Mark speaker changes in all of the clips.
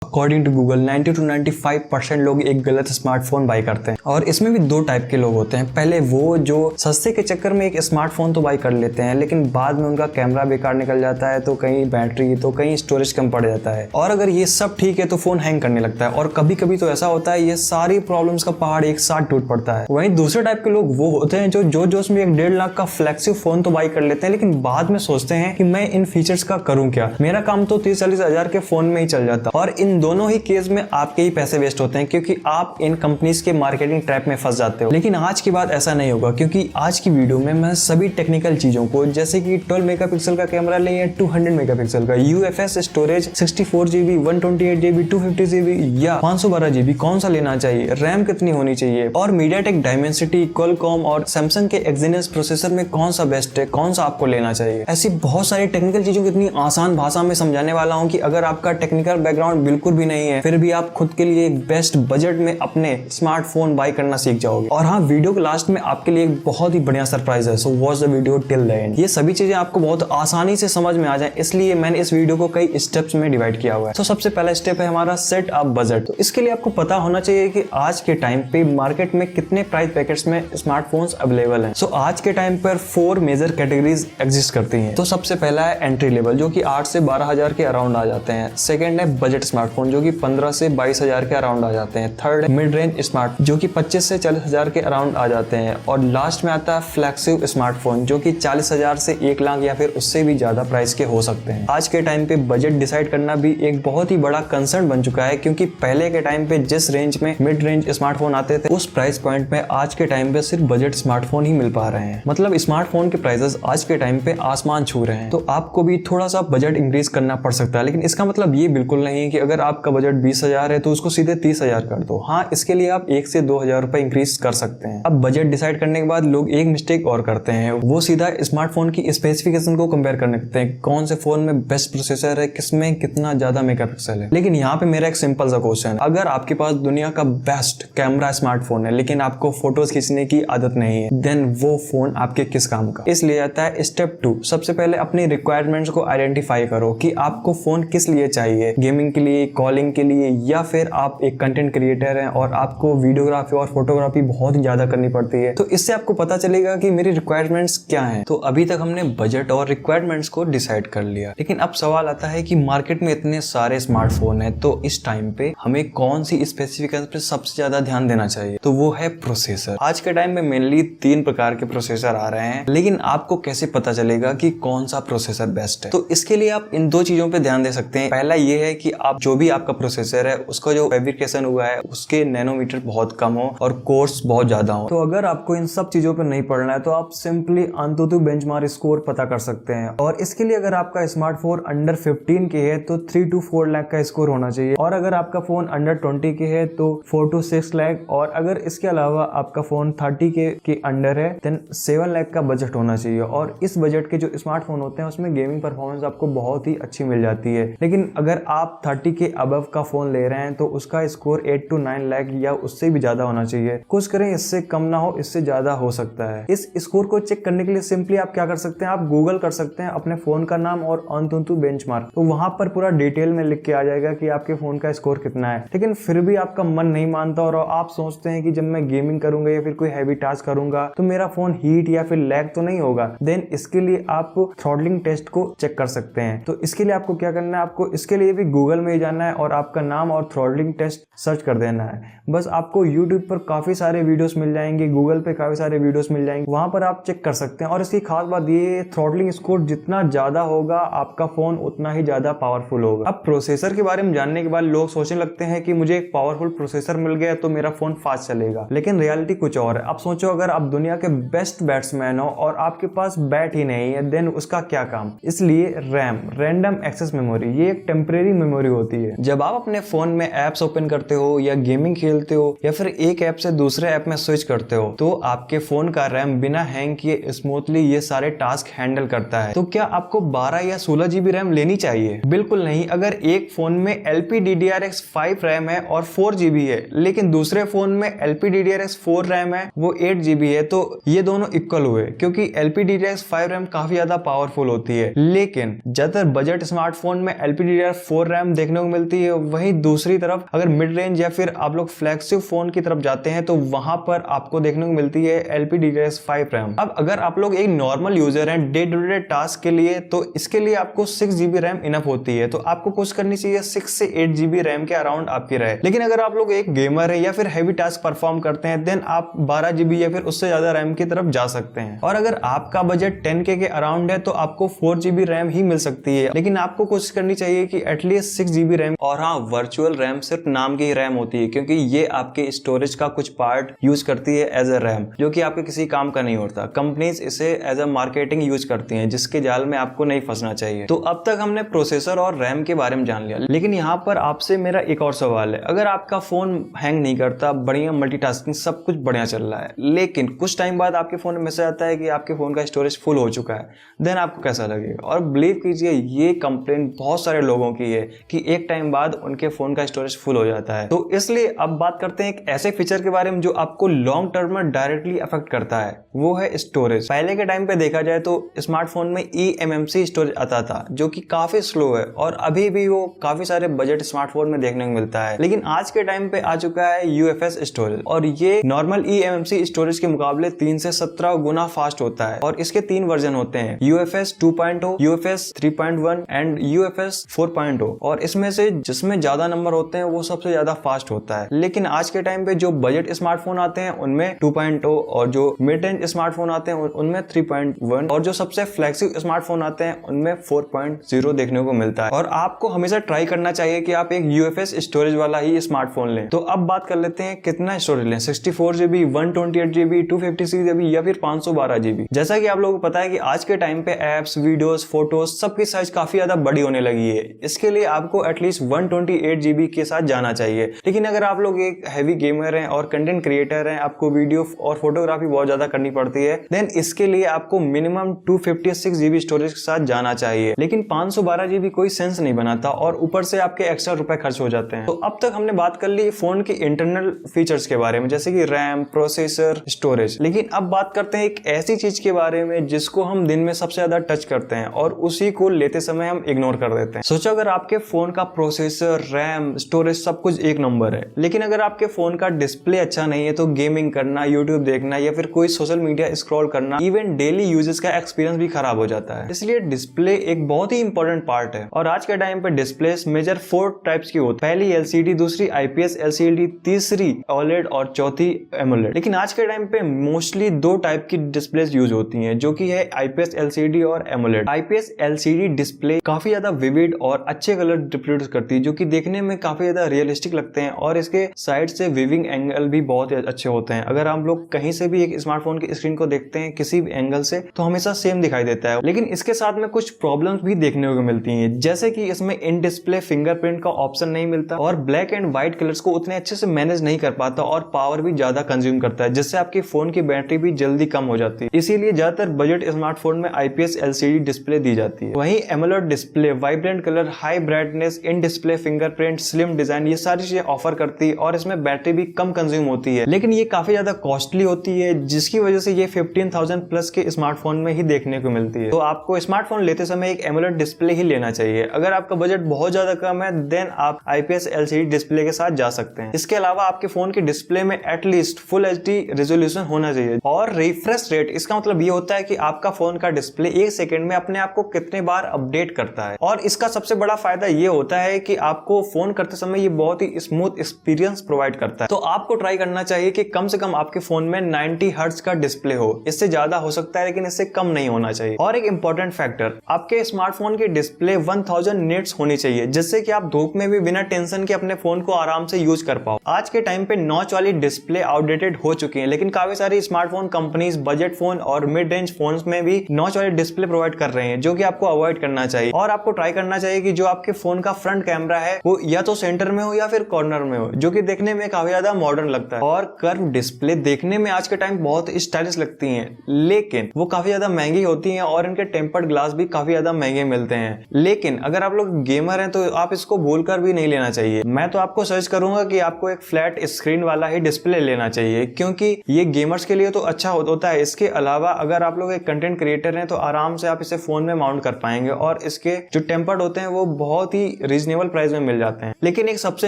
Speaker 1: According to Google 90 to 95% लोग एक गलत स्मार्टफोन बाई करते हैं और इसमें भी दो टाइप के लोग होते हैं। पहले वो जो सस्ते के चक्कर में एक स्मार्टफोन तो बाई कर लेते हैं लेकिन बाद में उनका कैमरा बेकार निकल जाता है, तो कहीं बैटरी तो कहीं स्टोरेज कम पड़ जाता है, और अगर ये सब ठीक है तो फोन हैंग करने लगता है और कभी कभी तो ऐसा होता है ये सारी प्रॉब्लम्स का पहाड़ एक साथ टूट पड़ता है। वहीं दूसरे टाइप के लोग वो होते हैं जो जोश में 1.5 लाख का फ्लैगशिप फोन तो बाई कर लेते हैं लेकिन बाद में सोचते हैं कि मैं इन फीचर्स का करूं क्या, मेरा काम तो 30-40 हजार के फोन में ही चल जाता। और इन दोनों ही केस में आपके ही पैसे वेस्ट होते हैं क्योंकि आप इन कंपनीज के मार्केटिंग ट्रैप में फंस जाते हो। लेकिन आज की बात ऐसा नहीं होगा क्योंकि आज की वीडियो में मैं सभी टेक्निकल चीजों को, जैसे कि 12 मेगापिक्सल का कैमरा ले या 200 मेगापिक्सल का, UFS storage 64 GB, 128 GB, 250 GB या 512 GB कौन सा लेना चाहिए, रैम कितनी होनी चाहिए, और मीडियाटेक डायमेंसिटी, क्वालकॉम और सैमसंग के एक्सिनोस प्रोसेसर में कौन सा बेस्ट है, कौन सा आपको लेना चाहिए। ऐसी बहुत सारी टेक्निकल चीजों को इतनी आसान भाषा में समझाने वाला हूं कि अगर आपका टेक्निकल बैकग्राउंड बिल्कुल भी नहीं है फिर भी आप खुद के लिए एक बेस्ट बजट में अपने स्मार्टफोन बाय करना सीख जाओगे। और हाँ, वीडियो के लास्ट में आपके लिए एक बहुत ही बढ़िया सरप्राइज है, so watch the video till the end. ये सभी चीजें आपको बहुत आसानी से समझ में आ जाए इसलिए मैंने इस वीडियो को कई स्टेप्स में डिवाइड किया हुआ है। तो सबसे पहला स्टेप है हमारा सेट अप बजट। तो इसके लिए आपको पता होना चाहिए कि आज के टाइम पे मार्केट में कितने प्राइस पैकेट्स में स्मार्टफोन्स अवेलेबल हैं। सो आज के टाइम पर 4 मेजर कैटेगरीज एग्जिस्ट करती हैं। तो सबसे पहला है एंट्री लेवल जो कि 8 से 12 हजार के अराउंड आ जाते हैं। सेकंड है बजट स्मार्टफोन जो कि 15 से 22 हजार के अराउंड आ जाते हैं। थर्ड है मिड रेंज स्मार्ट जो कि 25 से 40 हजार के अराउंड आ जाते हैं। और लास्ट में आता है फ्लैगशिप स्मार्टफोन जो कि 40 हजार से 1 लाख या फिर उससे भी ज्यादा प्राइस के हो सकते हैं। आज के टाइम पे बजट डिसाइड करना भी एक बहुत ही बड़ा कंसर्न बन चुका है क्योंकि पहले के टाइम पे जिस रेंज में मिड रेंज स्मार्टफोन आते थे उस प्राइस पॉइंट में आज के टाइम पे सिर्फ बजट स्मार्टफोन ही मिल पा रहे हैं। मतलब स्मार्टफोन के प्राइसेस आज के टाइम पे आसमान छू रहे हैं। तो आपको भी थोड़ा सा बजट इंक्रीज करना पड़ सकता है, लेकिन इसका मतलब ये बिल्कुल नहीं है कि अगर आपका बजट 20 हजार है तो उसको सीधे 30 हजार कर दो। हाँ, इसके लिए आप 1 से 2 हजार रुपए इंक्रीज कर सकते हैं। अब बजट डिसाइड करने के बाद लोग एक मिस्टेक और करते हैं, वो सीधा स्मार्टफोन की स्पेसिफिकेशन को कंपेयर करने लगते हैं, कौन से फोन में बेस्ट प्रोसेसर है, किसमें कितना ज्यादा मेगापिक्सल है। लेकिन यहाँ पे मेरा एक सिंपल सा क्वेश्चन है, अगर आपके पास दुनिया का बेस्ट कैमरा स्मार्टफोन है लेकिन आपको फोटोज खींचने की आदत नहीं है, देन वो फोन आपके किस काम का। इसलिए आता है स्टेप 2। सबसे पहले अपनी रिक्वायरमेंट्स को आइडेंटिफाई करो कि आपको फोन किस लिए चाहिए, गेमिंग के लिए, कॉलिंग के लिए, या फिर आप एक कंटेंट क्रिएटर हैं और आपको वीडियोग्राफी और फोटोग्राफी बहुत ही ज्यादा करनी पड़ती है। तो इससे आपको पता चलेगा कि मेरी रिक्वायरमेंट्स क्या हैं। तो अभी तक हमने बजट और रिक्वायरमेंट्स को डिसाइड कर लिया, लेकिन अब सवाल आता है कि मार्केट में इतने सारे स्मार्टफोन है तो इस टाइम पे हमें कौन सी स्पेसिफिकेशन पे सबसे ज्यादा ध्यान देना चाहिए। तो वो है प्रोसेसर। आज के टाइम में मेनली 3 प्रकार के प्रोसेसर आ रहे हैं, लेकिन आपको कैसे पता चलेगा कि कौन सा प्रोसेसर बेस्ट है। तो इसके लिए आप इन 2 चीजों पे ध्यान दे सकते हैं। पहला ये है कि आप जो भी आपका प्रोसेसर है उसका जो फैब्रिकेशन हुआ है उसके नैनोमीटर बहुत कम हो और कोर्स बहुत ज्यादा हो। तो अगर आपको इन सब चीजों पे नहीं पढ़ना है तो आप सिंपली AnTuTu बेंचमार्क स्कोर पता कर सकते हैं। और इसके लिए अगर आपका स्मार्टफोन अंडर 15 के है तो 3 to 4 लाख का स्कोर होना चाहिए, और अगर आपका फोन अंडर 20 के है तो 4 to 6 लाख, और अगर इसके अलावा आपका फोन 30 के अंडर है देन 7 लाख का बजट होना चाहिए। और इस बजट के जो स्मार्टफोन होते हैं उसमें गेमिंग परफॉर्मेंस आपको बहुत ही अच्छी मिल जाती है। लेकिन अगर आप 30 के अबव का फोन ले रहे हैं तो उसका स्कोर 8 to 9 लाख या उससे भी ज्यादा होना चाहिए। कोशिश करें इससे कम ना हो, इससे ज्यादा हो सकता है। इस स्कोर को चेक करने के लिए सिंपली आप क्या कर सकते हैं, आप गूगल कर सकते हैं अपने फोन का नाम और AnTuTu बेंचमार्क, तो वहां पर पूरा डिटेल में लिख के आ जाएगा कि आपके फोन का स्कोर कितना है। लेकिन फिर भी आपका मन नहीं मानता और आप सोचते हैं कि जब मैं गेमिंग करूंगा या फिर कोई हैवी टास्क करूंगा तो मेरा फोन हीट या फिर लैग तो नहीं होगा, देन इसके लिए आप थ्रॉटलिंग टेस्ट को चेक कर सकते हैं। तो इसके लिए आपको क्या करना है, आपको इसके लिए भी गूगल में ही जाना है और आपका नाम और थ्रॉटलिंग टेस्ट सर्च कर देना है। बस आपको यूट्यूब पर काफी सारे वीडियोस मिल जाएंगे, गूगल पे काफी सारे वीडियोस मिल जाएंगे, वहां पर आप चेक कर सकते हैं। और इसकी खास बात ये, थ्रॉटलिंग स्कोर जितना ज्यादा होगा आपका फोन उतना ही ज्यादा पावरफुल होगा। अब प्रोसेसर के बारे में जानने के बाद लोग सोचने लगते हैं कि मुझे एक पावरफुल प्रोसेसर मिल गया तो मेरा फोन फास्ट चलेगा, लेकिन रियलिटी कुछ और है। अब सोचो अगर आप दुनिया के बेस्ट बैट्समैन हो और आपके पास बैट ही नहीं है देन उसका क्या काम। इसलिए रैम, रैंडम एक्सेस मेमोरी, ये एक टेम्परेरी मेमोरी होती है। जब आप अपने फोन में एप्स ओपन करते हो या गेमिंग खेलते हो या फिर एक ऐप से दूसरे ऐप में स्विच करते हो तो आपके फोन का रैम बिना हैंग किए स्मूथली ये सारे टास्क हैंडल करता है। तो क्या आपको 12 या 16 GB रैम लेनी चाहिए? बिल्कुल नहीं। अगर एक फोन में LPDDR5 रैम है और 4 GB है लेकिन दूसरे फोन में LPDDR4 रैम है वो 8 GB है तो ये दोनों इक्वल हुए, क्योंकि LPDDR5 रैम काफी ज्यादा पावरफुल होती है। लेकिन ज्यादातर बजट स्मार्टफोन में LPDDR4 रैम देखने को मिलती है। वहीं दूसरी तरफ अगर मिड रेंज या फिर आप लोग फ्लैगशिप फोन की तरफ जाते हैं तो वहां पर आपको देखने को मिलती है LPDDR5 रैम। अब अगर आप लोग एक नॉर्मल यूजर हैं डे टू डे टास्क के लिए, तो इसके लिए आपको 6GB रैम इनफ होती है। तो आपको कोशिश करनी चाहिए 6 से 8GB रैम के अराउंड आपकी रहे। लेकिन अगर आप लोग एक गेमर है या फिर हैवी टास्क परफॉर्म करते हैं, देन आप 12GB या फिर उससे ज्यादा रैम की तरफ जा सकते हैं। और अगर आपका बजट 10K के अराउंड है तो आपको 4GB रैम ही मिल सकती है, लेकिन आपको कोशिश करनी चाहिए कि एटलीस्ट 6GB रैम। और हाँ, वर्चुअल रैम सिर्फ नाम की ही रैम होती है, क्योंकि ये आपके स्टोरेज का कुछ पार्ट यूज करती है एज अ रैम, जो कि आपके किसी काम का नहीं होता। कंपनीज इसे एज अ मार्केटिंग यूज करती हैं, जिसके जाल में आपको नहीं फंसना चाहिए। तो अब तक हमने प्रोसेसर और रैम के बारे में जान लिया, लेकिन यहाँ पर आपसे मेरा एक और सवाल है। अगर आपका फोन हैंग नहीं करता, बढ़िया मल्टीटास्किंग सब कुछ बढ़िया चल रहा है, लेकिन कुछ टाइम बाद आपके फोन में मैसेज आता है कि आपके फोन का स्टोरेज फुल हो चुका है, देन आपको कैसा लगेगा? और बिलीव कीजिए, ये कंप्लेंट बहुत सारे लोगों की है कि एक टाइम बाद उनके फोन का स्टोरेज फुल हो जाता है। तो इसलिए अब बात करते हैं एक ऐसे फीचर के बारे में जो आपको लॉन्ग टर्म में डायरेक्टली अफेक्ट करता है, वो है स्टोरेज। पहले के टाइम पे देखा जाए तो स्मार्टफोन में eMMC स्टोरेज आता था, जो कि काफी स्लो है और अभी भी वो काफी सारे बजट स्मार्टफोन में देखने को मिलता है। लेकिन आज के टाइम पे आ चुका है UFS स्टोरेज, और ये नॉर्मल eMMC स्टोरेज के मुकाबले 3 से 17 गुना फास्ट होता है। और इसके 3 वर्जन होते हैं, UFS 2.0, UFS 3.1 एंड UFS 4.0। और इसमें से जिसमें ज्यादा नंबर होते हैं वो सबसे ज्यादा फास्ट होता है। लेकिन आज के टाइम पे जो बजट स्मार्टफोन आते हैं उनमें 2.0, और जो मिड रेंज स्मार्टफोन आते हैं उनमें 3.1, और जो सबसे फ्लैगशिप स्मार्टफोन आते हैं उनमें 4.0 देखने को मिलता है। और आपको हमेशा ट्राई करना चाहिए कि आप एक UFS स्टोरेज वाला ही स्मार्टफोन लें। तो अब बात कर लेते हैं कितना स्टोरेज लें, 64GB, 128GB, 256GB या फिर 512GB। जैसा कि आप लोगों को पता है कि आज के टाइम पे एप्स, वीडियोस, फोटोज सबकी साइज काफी ज्यादा बड़ी होने लगी है। इसके लिए आपको एटलीस्ट 128GB के साथ जाना चाहिए। लेकिन अगर आप लोग एक हैवी गेमर हैं और कंटेंट क्रिएटर हैं, आपको वीडियो और फोटोग्राफी बहुत ज्यादा करनी पड़ती है, देन इसके लिए आपको मिनिमम 256GB स्टोरेज के साथ जाना चाहिए। लेकिन 512GB कोई सेंस नहीं बनाता और ऊपर से आपके एक्स्ट्रा रुपए खर्च हो जाते हैं। तो अब तक हमने बात कर ली फोन के इंटरनल फीचर्स के बारे में, जैसे कि रैम, प्रोसेसर, स्टोरेज। लेकिन अब बात करते हैं एक ऐसी चीज के बारे में जिसको हम दिन में सबसे ज्यादा टच करते हैं और उसी को लेते समय हम इग्नोर कर देते हैं। सोचो अगर आपके फोन का प्रोसेसर, रैम, स्टोरेज सब कुछ एक नंबर है, लेकिन अगर आपके फोन का डिस्प्ले अच्छा नहीं है तो गेमिंग करना, यूट्यूब देखना या फिर कोई सोशल मीडिया स्क्रॉल करना, इवन डेली यूजेस का एक्सपीरियंस भी खराब हो जाता है। इसलिए डिस्प्ले एक बहुत ही इंपॉर्टेंट पार्ट है। और आज के टाइम पे डिस्प्ले मेजर 4 टाइप्स की होती है। पहली LCD, दूसरी IPS LCD, तीसरी OLED और चौथी AMOLED। लेकिन आज के टाइम पे मोस्टली 2 टाइप की डिस्प्ले यूज होती हैं, जो कि है IPS LCD और AMOLED। IPS LCD डिस्प्ले काफी ज्यादा विविड और अच्छे कलर रिप्रोड्यूस करती है, जो कि देखने में काफी ज्यादा रियलिस्टिक लगते हैं और इसके साइड से विविंग एंगल भी बहुत अच्छे होते हैं। अगर हम लोग कहीं से भी एक स्मार्टफोन की स्क्रीन को देखते हैं किसी भी एंगल से, तो हमेशा सेम दिखाई देता है। लेकिन इसके साथ में कुछ प्रॉब्लम्स भी देखने को मिलती हैं, जैसे कि इसमें इन डिस्प्ले फिंगरप्रिंट का ऑप्शन नहीं मिलता और ब्लैक एंड व्हाइट कलर्स को उतने अच्छे से मैनेज नहीं कर पाता और पावर भी ज्यादा कंज्यूम करता है, जिससे आपके फोन की बैटरी भी जल्दी कम हो जाती है। इसीलिए ज्यादातर बजट स्मार्टफोन में IPS LCD डिस्प्ले दी जाती है। वहीं AMOLED display vibrant colour, high brightness, in display fingerprint, slim design, ये सारी चीजें ऑफर करती है और इसमें बैटरी भी कम कंज्यूम होती है। लेकिन ये काफी ज्यादा कॉस्टली होती है, जिसकी वजह से ये 15,000 प्लस के स्मार्टफोन में ही देखने को मिलती है। तो आपको स्मार्टफोन लेते समय एक AMOLED डिस्प्ले ही लेना चाहिए। अगर आपका बजट बहुत ज्यादा कम है, देन आप IPS LCD डिस्प्ले के साथ जा सकते हैं। इसके अलावा आपके फोन के डिस्प्ले में एटलीस्ट फुल HD रेजोल्यूशन होना चाहिए। और रिफ्रेश रेट, इसका मतलब ये होता है कि आपका फोन का डिस्प्ले 1 सेकंड में अपने आप को कितने बार अपडेट करता है। और इसका सबसे बड़ा फायदा ये होता है कि आपको फोन करते समय ये बहुत ही स्मूथ एक्सपीरियंस प्रोवाइड करता है। तो आपको ट्राई करना चाहिए कि कम से कम आपके फोन में 90 हर्ट्ज का डिस्प्ले हो। इससे ज्यादा हो सकता है लेकिन इससे कम नहीं होना चाहिए। और एक इंपॉर्टेंट फैक्टर, आपके स्मार्टफोन की डिस्प्ले 1000 निट्स होनी चाहिए, जिससे कि आप धूप में भी बिना टेंशन के अपने फोन को आराम से यूज कर पाओ। आज के टाइम पे नॉच वाली डिस्प्ले आउटडेटेड हो चुकी है, लेकिन काफी सारी स्मार्टफोन कंपनीज बजट फोन और मिड रेंज फोन में भी नॉच वाली डिस्प्ले प्रोवाइड कर रहे हैं, जो कि आपको अवॉइड करना चाहिए। और आपको ट्राई करना चाहिए कि जो आपके फोन का फ्रंट कैमरा है वो या तो सेंटर में हो या फिर कॉर्नर में हो, जो कि देखने में काफी ज्यादा मॉडर्न लगता है। और कर्व डिस्प्ले देखने में आज के टाइम बहुत स्टाइलिश लगती हैं, लेकिन वो काफी ज्यादा महंगी होती हैं और इनके टेम्पर्ड ग्लास भी काफी ज्यादा महंगे मिलते हैं। लेकिन अगर आप लोग गेमर हैं तो आप इसको भूलकर भी नहीं लेना चाहिए। मैं तो आपको सजेस्ट करूंगा कि आपको एक फ्लैट स्क्रीन वाला ही डिस्प्ले लेना चाहिए, क्योंकि ये गेमर्स के लिए तो अच्छा होता है। इसके अलावा अगर आप लोग एक कंटेंट क्रिएटर हैं तो आराम से आप इसे फोन में माउंट कर पाएंगे और इसके जो टेम्पर्ड होते हैं वो बहुत ही रीजनेबल प्राइस में मिल जाते हैं। लेकिन एक सबसे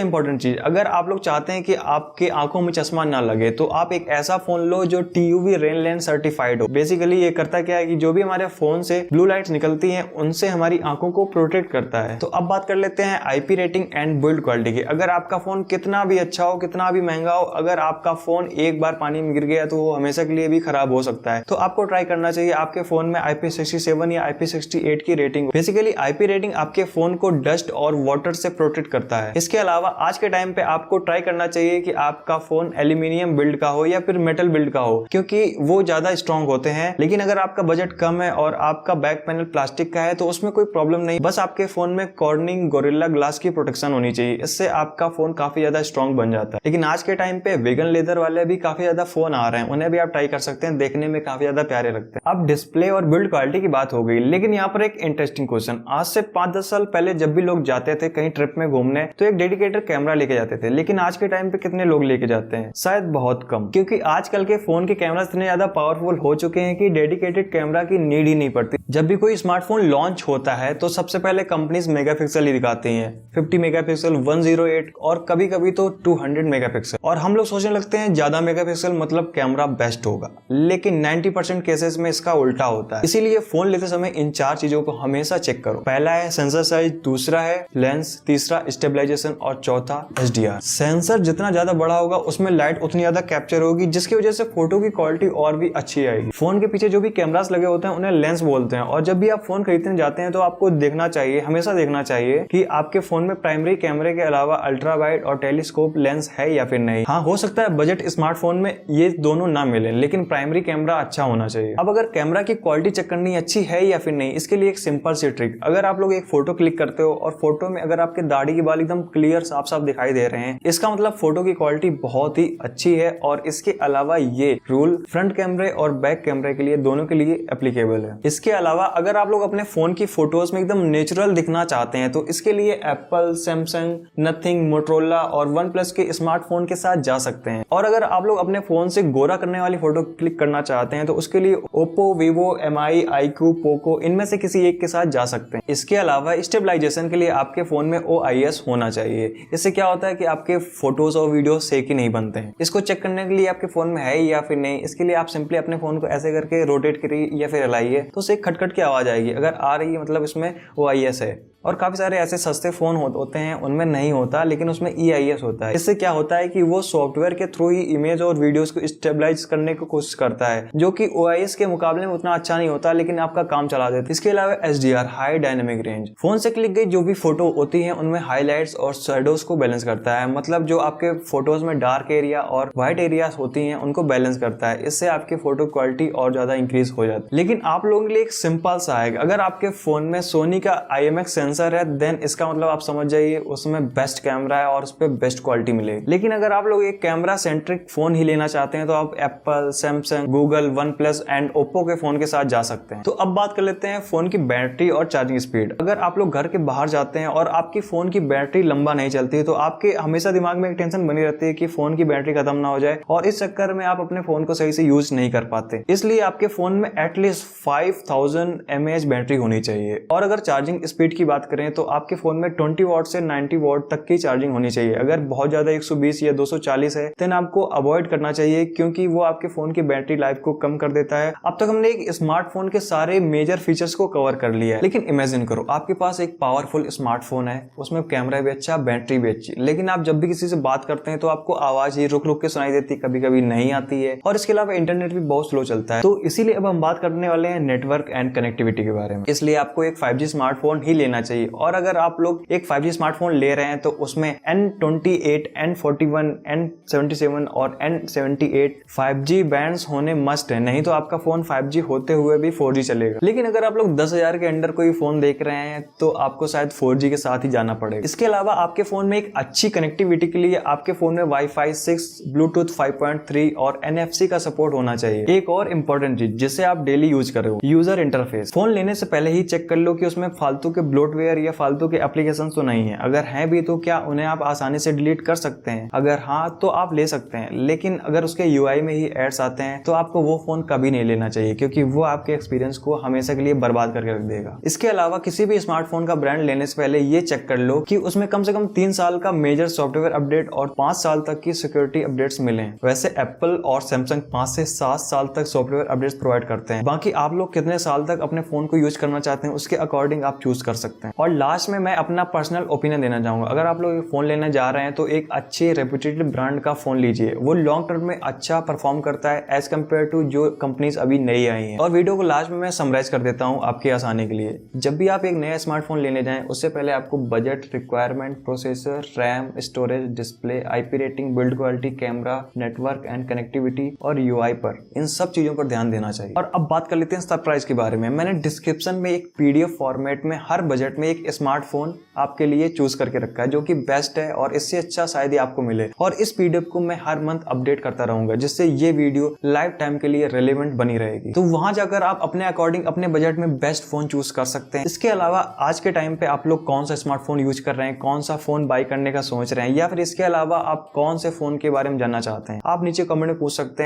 Speaker 1: इंपॉर्टेंट चीज, अगर आप लोग चाहते हैं कि आपके आंखों में चश्मा ना लगे तो आप एक ऐसा फोन लो जो TUV रेन लेंस सर्टिफाइड हो। बेसिकली ये करता क्या है कि जो भी हमारे फोन से ब्लू लाइट्स निकलती हैं उनसे हमारी आंखों को प्रोटेक्ट करता है। तो अब बात कर लेते हैं IP rating and build quality की। अगर आपका फोन कितना भी अच्छा हो, कितना भी महंगा हो, अगर आपका फोन एक बार पानी में गिर गया तो वो हमेशा के लिए भी खराब हो सकता है। तो आपको ट्राई करना चाहिए आपके फोन में IP67 या IP68 की रेटिंग। बेसिकली IP रेटिंग आपके फोन को डस्ट और वाटर से प्रोटेक्ट करता है। इसके अलावा आज के टाइम पे आपको ट्राई करना चाहिए कि आपका फोन एल्यूमिनियम बिल्ड का हो या फिर मेटल बिल्ड का हो, क्योंकि वो ज्यादा स्ट्रॉन्ग होते हैं। लेकिन अगर आपका बजट कम है और आपका बैक पैनल प्लास्टिक का है तो उसमें कोई प्रॉब्लम नहीं, बस आपके फोन में कॉर्निंग गोरिल्ला ग्लास की प्रोटेक्शन होनी चाहिए। इससे आपका फोन काफी ज्यादा स्ट्रॉन्ग बन जाता है। लेकिन आज के टाइम पे वेगन लेदर वाले भी काफी ज्यादा फोन आ रहे हैं, उन्हें भी आप ट्राई कर सकते हैं, देखने में काफी ज्यादा प्यारे लगते हैं। अब डिस्प्ले और बिल्ड क्वालिटी की बात हो गई, लेकिन यहाँ पर एक इंटरेस्टिंग क्वेश्चन, आज से 5-10 साल पहले जब भी लोग जाते थे कहीं ट्रिप में घूमने तो एक डेडिकेटेड कैमरा लेके जाते थे। लेकिन आज के टाइम पे कितने लोग लेके जाते हैं? शायद बहुत कम, क्योंकि आजकल के फोन के कैमरा इतने ज्यादा पावरफुल हो चुके हैं कि डेडिकेटेड कैमरा की नीड ही नहीं पड़ती। जब भी कोई स्मार्टफोन लॉन्च होता है तो सबसे पहले कंपनीज मेगापिक्सल ही दिखाती हैं, 50 मेगापिक्सल, 108 और कभी कभी तो 200 मेगापिक्सल। और हम लोग सोचने लगते हैं ज्यादा मेगापिक्सल मतलब कैमरा बेस्ट होगा, लेकिन 90% केसेस में इसका उल्टा होता है। इसीलिए फोन लेते समय इन 4 चीजों को हमेशा चेक करो। पहला है सेंसर साइज, दूसरा है लेंस, तीसरा स्टेबलाइजेशन और चौथा HDR। सेंसर जितना ज्यादा बड़ा होगा उसमें लाइट उतनी ज्यादा कैप्चर होगी, जिसकी वजह से फोटो की क्वालिटी और भी अच्छी आएगी। फोन के पीछे जो भी कैमरास लगे होते हैं उन्हें लेंस बोलते हैं। और जब भी आप फोन खरीदने जाते हैं तो आपको देखना चाहिए, हमेशा देखना चाहिए कि आपके फोन में प्राइमरी कैमरे के अलावा अल्ट्रा वाइड और टेलीस्कोप लेंस है या फिर नहीं। हाँ, हो सकता है बजट स्मार्टफोन में ये दोनों ना मिले, लेकिन प्राइमरी कैमरा अच्छा होना चाहिए। अब अगर कैमरा की क्वालिटी चेक करनी अच्छी है या फिर नहीं, इसके लिए एक सिंपल सी ट्रिक, अगर आप लोग एक फोटो क्लिक करते हो और फोटो में अगर आपके दाढ़ी के बाल एकदम क्लियर साफ साफ दिखाई दे रहे हैं, इसका मतलब फोटो की क्वालिटी बहुत ही अच्छी है। और इसके अलावा ये रूल फ्रंट कैमरे और बैक कैमरे के लिए, दोनों के लिए एप्लीकेबल है। इसके अलावा अगर आप लोग अपने फोन की फोटोज में एकदम नेचुरल दिखना चाहते हैं तो इसके लिए एप्पल, सैमसंग, नथिंग, मोटरोला और OnePlus के स्मार्टफोन के साथ जा सकते हैं। और अगर आप लोग अपने फोन से गोरा करने वाली फोटो क्लिक करना चाहते हैं तो उसके लिए Oppo, Vivo, MI, iQOO, Poco, इनमें से किसी एक के साथ जा सकते हैं। इसके अलावा स्टेबलाइजेशन के लिए आपके फोन में OIS होना चाहिए। इससे क्या होता है कि आपके फोटोज और वीडियो सेक ही नहीं बनते हैं। इसको चेक करने के लिए आपके फोन में है या फिर नहीं, इसके लिए आप सिंपली अपने फोन को ऐसे करके रोटेट करिए या फिर हिलाइए तो उससे खटखट की आवाज आएगी। अगर आ रही है मतलब इसमें OIS है। और काफी सारे ऐसे सस्ते फोन होते हैं उनमें नहीं होता, लेकिन उसमें EIS होता है। इससे क्या होता है कि वो सॉफ्टवेयर के थ्रू ही इमेज और वीडियोस को स्टेबलाइज करने की कोशिश करता है, जो कि OIS के मुकाबले में उतना अच्छा नहीं होता, लेकिन आपका काम चला देता है। इसके अलावा HDR, high dynamic range, phone से क्लिक गई जो भी फोटो होती है उनमें हाईलाइट्स और शैडोज को बैलेंस करता है। मतलब जो आपके फोटोज में डार्क एरिया और व्हाइट एरिया होती है उनको बैलेंस करता है। इससे आपकी फोटो क्वालिटी और ज्यादा इंक्रीज हो जाती है। लेकिन आप लोगों के लिए एक सिंपल सा है, अगर आपके फोन में सोनी का IMX सेंसर है देन इसका मतलब आप समझ जाइए उसमें बेस्ट कैमरा है और उस पर बेस्ट क्वालिटी मिलेगी। लेकिन अगर आप लोग एक कैमरा सेंट्रिक फोन ही लेना चाहते हैं तो आप Apple, Samsung, Google, OnePlus and Oppo के फोन के साथ जा सकते हैं। तो अब बात कर लेते हैं फोन की बैटरी और चार्जिंग स्पीड। अगर आप लोग घर के बाहर जाते हैं और आपकी फोन की बैटरी लंबा नहीं चलती है तो आपके हमेशा दिमाग में एक टेंशन बनी रहती है कि फोन की बैटरी खत्म ना हो जाए, और इस चक्कर में आप अपने फोन को सही से यूज नहीं कर पाते। इसलिए आपके फोन में एटलीस्ट 5000 mAh बैटरी होनी चाहिए। और अगर चार्जिंग स्पीड की बात करें तो आपके फोन में 20 वॉट से 90 वॉट तक की चार्जिंग होनी चाहिए। अगर बहुत ज्यादा 120 या 240 है देन आपको अवॉइड करना चाहिए, क्योंकि वो आपके फोन की बैटरी लाइफ को कम कर देता है। अब तक हमने एक स्मार्टफोन के सारे मेजर फीचर्स को कवर कर लिया है, लेकिन इमेजिन करो आपके पास एक पावरफुल स्मार्टफोन है, उसमें कैमरा भी अच्छा, बैटरी भी अच्छी, लेकिन आप जब भी किसी से बात करते हैं तो आपको आवाज ही रुक रुक के सुनाई देती है, कभी कभी नहीं आती है, और इसके अलावा इंटरनेट भी बहुत स्लो चलता है। तो इसीलिए अब हम बात करने वाले हैं नेटवर्क एंड कनेक्टिविटी के बारे में। इसलिए आपको एक 5G स्मार्टफोन ही लेना चाहिए। और अगर आप लोग एक 5G स्मार्टफोन ले रहे हैं तो उसमें N28, N41, N77 और N78 5G बैंड्स होने मस्ट है, नहीं तो आपका फोन 5G होते हुए भी 4G चलेगा। लेकिन अगर आप लोग 10,000 के अंडर कोई फोन देख रहे हैं तो आपको शायद 4G के साथ ही जाना पड़ेगा। इसके अलावा आपके फोन में एक अच्छी कनेक्टिविटी के लिए आपके फोन में Wi-Fi 6, Bluetooth 5.3 और NFC का सपोर्ट होना चाहिए। एक और इंपॉर्टेंट चीज जिसे आप डेली यूज कर रहे हो, यूजर इंटरफेस। फोन लेने से पहले ही चेक कर लो कि उसमें फालतू के ब्लोटवेयर सॉफ्टवेयर या फालतू के एप्लीकेशन तो नहीं है? अगर हैं भी तो क्या उन्हें आप आसानी से डिलीट कर सकते हैं? अगर हाँ तो आप ले सकते हैं, लेकिन अगर उसके यूआई में ही एड्स आते हैं तो आपको वो फोन कभी नहीं लेना चाहिए, क्योंकि वो आपके एक्सपीरियंस को हमेशा के लिए बर्बाद करके रख देगा। इसके अलावा किसी भी स्मार्टफोन का ब्रांड लेने से पहले ये चेक कर लो कि उसमें कम से कम 3 साल का मेजर सॉफ्टवेयर अपडेट और 5 साल तक की सिक्योरिटी अपडेट्स मिले। वैसे एप्पल और सैमसंग 5 से 7 साल तक सॉफ्टवेयर अपडेट्स प्रोवाइड करते हैं। बाकी आप लोग कितने साल तक अपने फोन को यूज करना चाहते हैं उसके अकॉर्डिंग आप चूज कर सकते हैं। और लास्ट में मैं अपना पर्सनल ओपिनियन देना चाहूंगा, अगर आप लोग फोन लेने जा रहे हैं तो एक अच्छे रेप्यूटेड ब्रांड का फोन लीजिए। वो लॉन्ग टर्म में अच्छा परफॉर्म करता है एज कम्पेयर टू जो कंपनीज अभी नई आई हैं। और वीडियो को लास्ट में मैं समराइज कर देता हूँ आपके आसानी के लिए। जब भी आप एक नया स्मार्टफोन लेने जाएं उससे पहले आपको budget, requirement, processor, RAM, storage, display, IP rating, build quality, camera, network and connectivity और यूआई पर, इन सब चीजों पर ध्यान देना चाहिए। और अब बात कर लेते हैं सरप्राइज के बारे में। मैंने डिस्क्रिप्शन में एक पीडीएफ फॉर्मेट में हर बजट में एक स्मार्टफोन आपके लिए चूज करके रखा है जो कि बेस्ट है और इससे अच्छा शायद ही आपको मिले। और इस पीडीएफ को मैं हर मंथ अपडेट करता रहूंगा, जिससे ये वीडियो लाइफ टाइम के लिए रेलेवेंट बनी रहेगी। तो वहां जाकर आप अपने अकॉर्डिंग अपने बजट में बेस्ट फोन चूज कर सकते हैं। इसके अलावा आज के टाइम पे आप लोग कौन सा स्मार्टफोन यूज कर रहे हैं, कौन सा फोन बाय करने का सोच रहे हैं, या फिर इसके अलावा आप कौन से फोन के बारे में जानना चाहते हैं, आप नीचे कमेंट में पूछ सकते हैं।